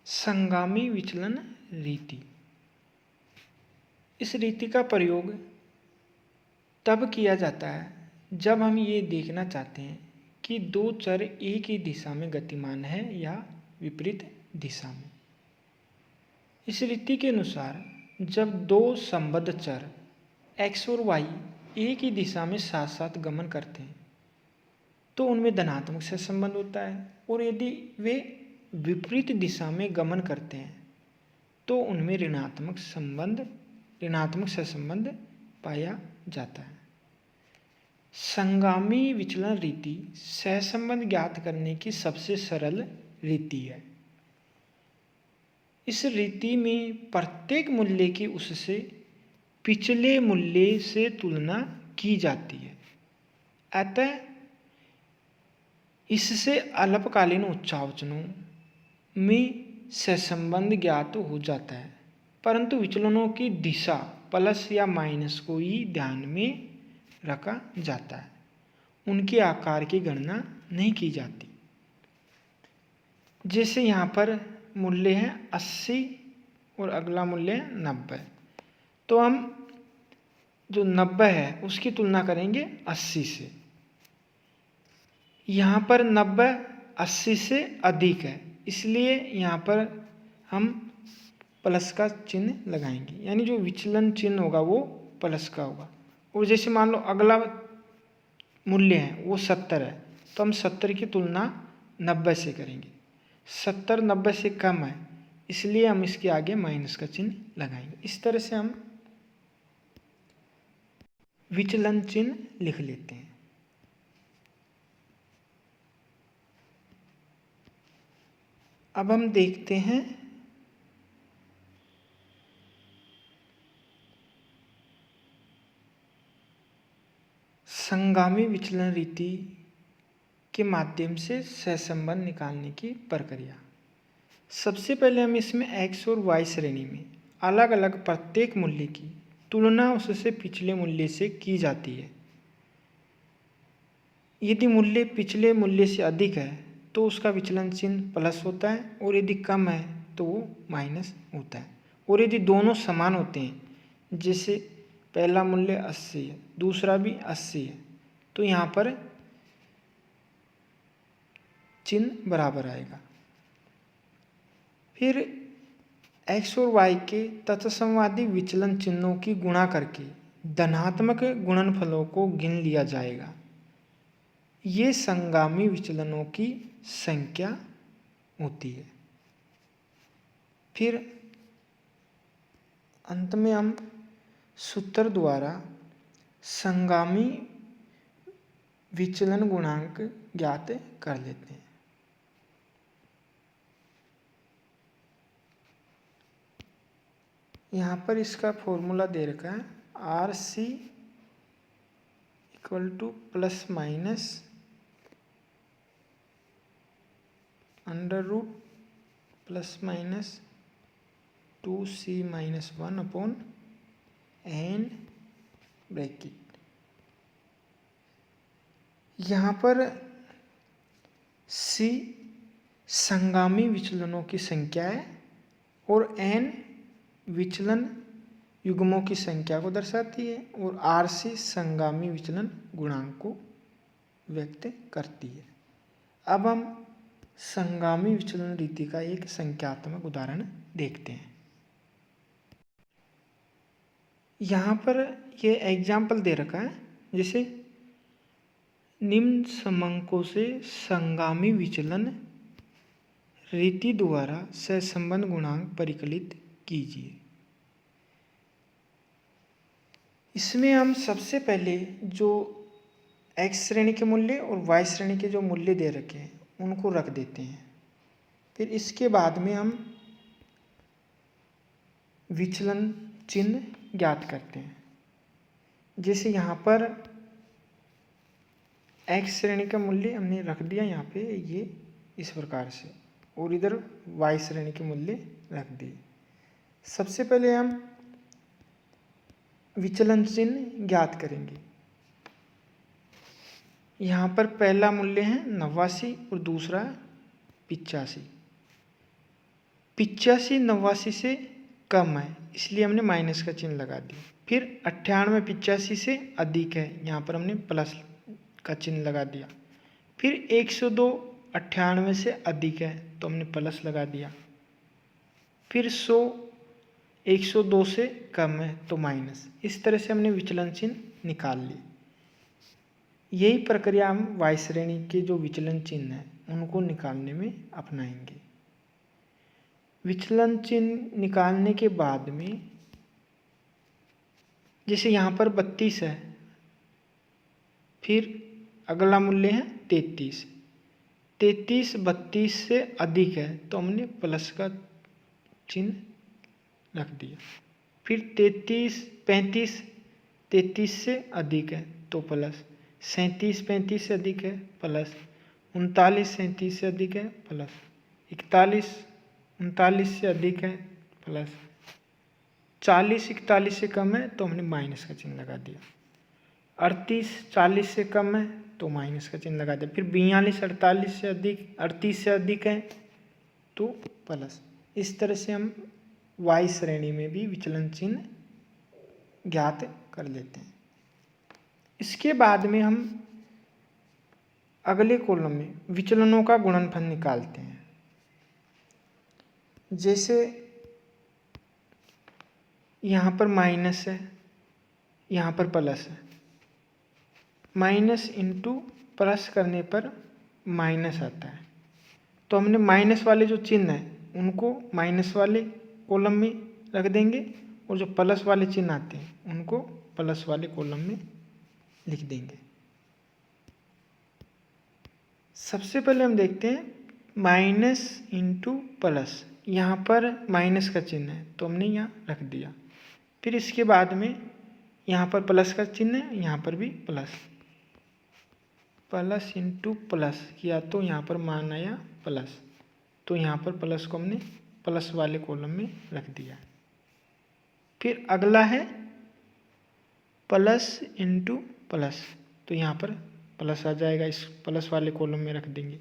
संगामी विचलन रीति। इस रीति का प्रयोग तब किया जाता है जब हम ये देखना चाहते हैं कि दो चर एक ही दिशा में गतिमान है या विपरीत दिशा में। इस रीति के अनुसार जब दो संबद्ध चर x और y एक ही दिशा में साथ साथ गमन करते हैं तो उनमें धनात्मक सहसंबंध होता है, और यदि वे विपरीत दिशा में गमन करते हैं तो उनमें ऋणात्मक सहसंबंध पाया जाता है। संगामी विचलन रीति सहसंबंध ज्ञात करने की सबसे सरल रीति है। इस रीति में प्रत्येक मूल्य की उससे पिछले मूल्य से तुलना की जाती है, अतः इससे अल्पकालीन उच्चावचनों में सहसंबंध ज्ञात हो जाता है, परंतु विचलनों की दिशा प्लस या माइनस को ही ध्यान में रखा जाता है, उनके आकार की गणना नहीं की जाती। जैसे यहाँ पर मूल्य है 80 और अगला मूल्य है 90, तो हम जो 90 है उसकी तुलना करेंगे 80 से। यहाँ पर 90 80 से अधिक है, इसलिए यहाँ पर हम प्लस का चिन्ह लगाएंगे, यानी जो विचलन चिन्ह होगा वो प्लस का होगा। और जैसे मान लो अगला मूल्य है वो 70 है, तो हम 70 की तुलना 90 से करेंगे। 70 90 से कम है, इसलिए हम इसके आगे माइनस का चिन्ह लगाएंगे। इस तरह से हम विचलन चिन्ह लिख लेते हैं। अब हम देखते हैं संगामी विचलन रीति के माध्यम से सहसंबंध निकालने की प्रक्रिया। सबसे पहले हम इसमें x और y श्रेणी में अलग अलग प्रत्येक मूल्य की तुलना उससे पिछले मूल्य से की जाती है। यदि मूल्य पिछले मूल्य से अधिक है तो उसका विचलन चिन्ह प्लस होता है, और यदि कम है तो वो माइनस होता है। और यदि दोनों समान होते हैं, जैसे पहला मूल्य 80 है दूसरा भी 80 है, तो यहाँ पर चिन्ह बराबर आएगा। फिर x और y के तत्समवादी विचलन चिन्हों की गुणा करके धनात्मक गुणनफलों को गिन लिया जाएगा। ये संगामी विचलनों की संख्या होती है। फिर अंत में हम सूत्र द्वारा संगामी विचलन गुणांक ज्ञात कर लेते हैं। यहाँ पर इसका फॉर्मूला दे रखा है RC = plus minus √ plus minus 2C-1/n bracket. यहाँ पर C संगामी विचलनों की संख्या है और n विचलन युग्मों की संख्या को दर्शाती है, और RC संगामी विचलन गुणांक को व्यक्त करती है। अब हम संगामी विचलन रीति का एक संख्यात्मक उदाहरण देखते हैं। यहाँ पर ये एग्जाम्पल दे रखा है, जैसे निम्न समंकों से संगामी विचलन रीति द्वारा सहसंबंध गुणांक परिकलित कीजिए। इसमें हम सबसे पहले जो x श्रेणी के मूल्य और y श्रेणी के जो मूल्य दे रखे हैं उनको रख देते हैं। फिर इसके बाद में हम विचलन चिन्ह ज्ञात करते हैं। जैसे यहाँ पर x श्रेणी का मूल्य हमने रख दिया यहाँ पे ये इस प्रकार से, और इधर y श्रेणी के मूल्य रख दिए। सबसे पहले हम विचलन चिन्ह ज्ञात करेंगे। यहाँ पर पहला मूल्य है 89 और दूसरा 85। 85 89 से कम है, इसलिए हमने माइनस का चिन्ह लगा दिया। फिर 98 85 से अधिक है, यहाँ पर हमने प्लस का चिन्ह लगा दिया। फिर 102 98 से अधिक है तो हमने प्लस लगा दिया। फिर 100 102 से कम है तो माइनस। इस तरह से हमने विचलन चिन्ह निकाल लिए। यही प्रक्रिया हम वाई श्रेणी के जो विचलन चिन्ह हैं उनको निकालने में अपनाएंगे। विचलन चिन्ह निकालने के बाद में जैसे यहाँ पर 32 है, फिर अगला मूल्य है 33। 33 32 से अधिक है तो हमने प्लस का चिन्ह रख दिया। फिर 33 35 33 से अधिक है तो प्लस, 37 35 से अधिक है प्लस, 39 37 से अधिक है प्लस, 41 39 से अधिक है प्लस, 40 41 से कम है तो हमने माइनस का चिन्ह लगा दिया। 38 40 से कम है तो माइनस का चिन्ह लगा दिया। फिर 42 48 से अधिक 38 से अधिक है तो प्लस। इस तरह से हम वाई श्रेणी में भी विचलन चिन्ह ज्ञात कर लेते हैं। इसके बाद में हम अगले कॉलम में विचलनों का गुणनफल निकालते हैं। जैसे यहाँ पर माइनस है, यहाँ पर प्लस है। माइनस इंटू प्लस करने पर माइनस आता है, तो हमने माइनस वाले जो चिन्ह हैं उनको माइनस वाले कॉलम में रख देंगे और जो प्लस वाले चिन्ह आते हैं उनको प्लस वाले कॉलम में लिख देंगे। सबसे पहले हम देखते हैं माइनस इंटू प्लस। यहाँ पर माइनस का चिन्ह है तो हमने यहाँ रख दिया। फिर इसके बाद में यहाँ पर प्लस का चिन्ह है, यहाँ पर भी प्लस। प्लस इंटू प्लस किया तो यहाँ पर मान आया प्लस, तो यहाँ पर प्लस को हमने प्लस वाले कॉलम में रख दिया। फिर अगला है प्लस इंटू प्लस, तो यहाँ पर प्लस आ जाएगा, इस प्लस वाले कॉलम में रख देंगे।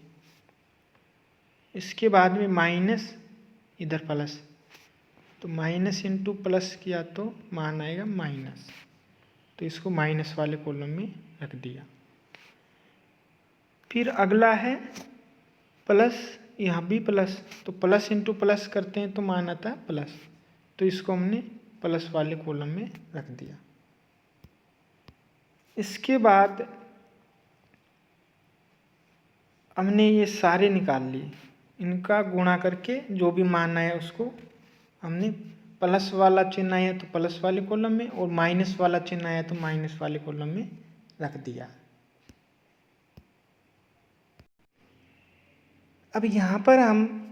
इसके बाद में माइनस, इधर प्लस, तो माइनस इंटू प्लस किया तो मान आएगा माइनस, तो इसको माइनस वाले कॉलम में रख दिया। फिर अगला है प्लस, यहाँ भी प्लस, तो प्लस इंटू प्लस करते हैं तो मान आता है प्लस, तो इसको हमने प्लस वाले कॉलम में रख दिया। इसके बाद हमने ये सारे निकाल लिए, इनका गुणा करके जो भी मान आया उसको हमने प्लस वाला चिन्ह आया तो प्लस वाले कॉलम में और माइनस वाला चिन्ह आया तो माइनस वाले कॉलम में रख दिया। अब यहाँ पर हम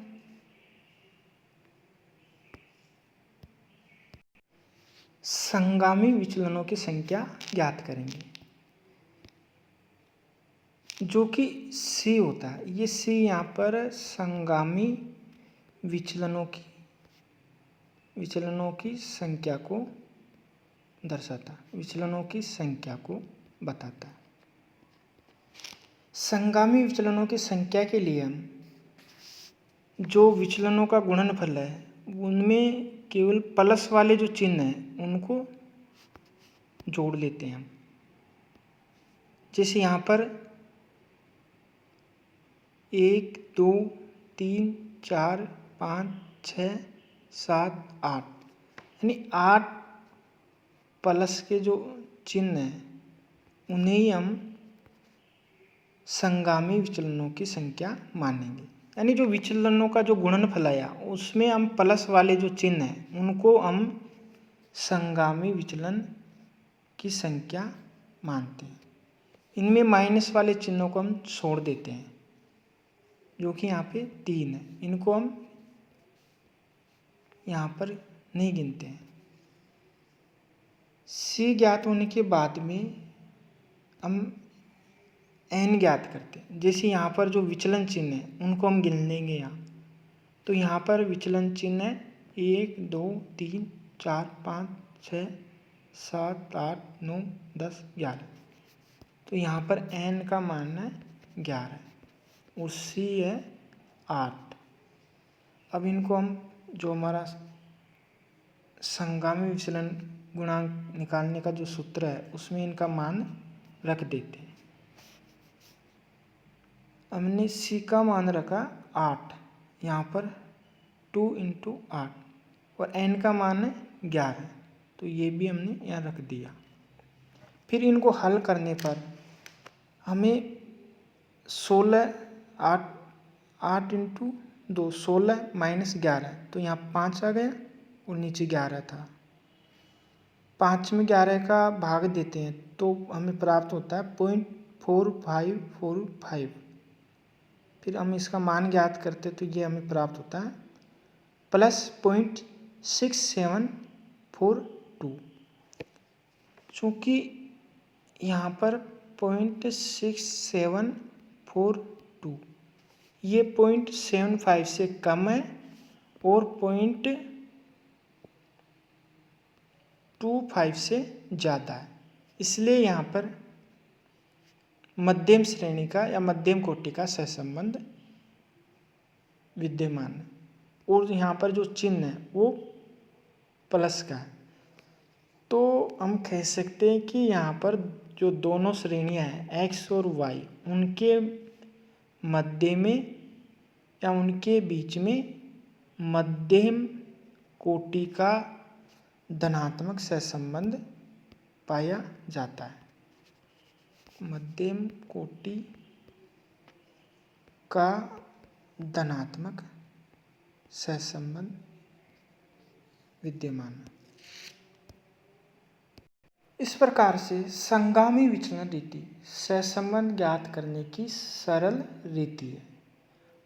संगामी विचलनों की संख्या ज्ञात करेंगे, जो कि C होता है। ये C यहाँ पर संगामी विचलनों की संख्या को दर्शाता है, विचलनों की संख्या को बताता है। संगामी विचलनों की संख्या के लिए हम जो विचलनों का गुणनफल है उनमें केवल प्लस वाले जो चिन्ह हैं उनको जोड़ लेते हैं हम। जैसे यहाँ पर 1 2 3 4 5 6 7 8, यानी 8 प्लस के जो चिन्ह हैं उन्हें ही हम संगामी विचलनों की संख्या मानेंगे। यानी जो विचलनों का जो गुणनफल आया उसमें हम प्लस वाले जो चिन्ह हैं उनको हम संगामी विचलन की संख्या मानते हैं। इनमें माइनस वाले चिन्हों को हम छोड़ देते हैं, जो कि यहाँ पे 3 है, इनको हम यहाँ पर नहीं गिनते हैं। C ज्ञात होने के बाद में हम n ज्ञात करते हैं। जैसे यहाँ पर जो विचलन चिन्ह है उनको हम गिन लेंगे यहाँ, तो यहाँ पर विचलन चिन्ह है 1 2 3 4 5 6 7 8 9 10 11, तो यहाँ पर n का मान है 11 और C है 8। अब इनको हम जो हमारा संगामी विचलन गुणांक निकालने का जो सूत्र है उसमें इनका मान रख देते हैं। हमने सी का मान रखा 8, यहाँ पर 2 × 8 और एन का मान है 11, तो ये भी हमने यहाँ रख दिया। फिर इनको हल करने पर हमें 16 8 × 2 16 - 11, तो यहाँ 5 आ गया और नीचे 11 था। 5 में 11 का भाग देते हैं तो हमें प्राप्त होता है 0.4545। फिर हम इसका मान ज्ञात करते तो ये हमें प्राप्त होता है +0.6742। चूँकि यहाँ पर 0.6742 ये 0.75 से कम है और 0.25 से ज़्यादा है, इसलिए यहाँ पर मध्यम श्रेणी का या मध्यम कोटि का सहसंबंध विद्यमान है। और यहाँ पर जो चिन्ह है वो प्लस का है, तो हम कह सकते हैं कि यहाँ पर जो दोनों श्रेणियाँ हैं x और y, उनके मध्य में या उनके बीच में मध्यम कोटि का धनात्मक सहसंबंध पाया जाता है। मध्यम कोटि का धनात्मक सहसंबंध विद्यमान है। इस प्रकार से संगामी विचलन रीति सहसंबंध ज्ञात करने की सरल रीति है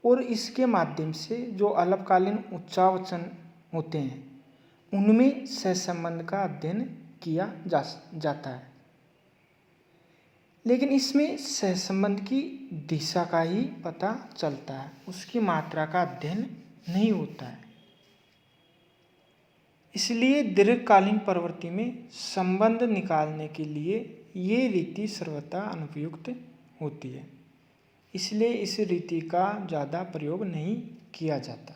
और इसके माध्यम से जो अल्पकालीन उच्चावचन होते हैं उनमें सहसंबंध का अध्ययन किया जाता है। लेकिन इसमें सहसंबंध की दिशा का ही पता चलता है, उसकी मात्रा का अध्ययन नहीं होता है। इसलिए दीर्घकालीन प्रवृत्ति में संबंध निकालने के लिए ये रीति सर्वथा अनुपयुक्त होती है, इसलिए इस रीति का ज़्यादा प्रयोग नहीं किया जाता।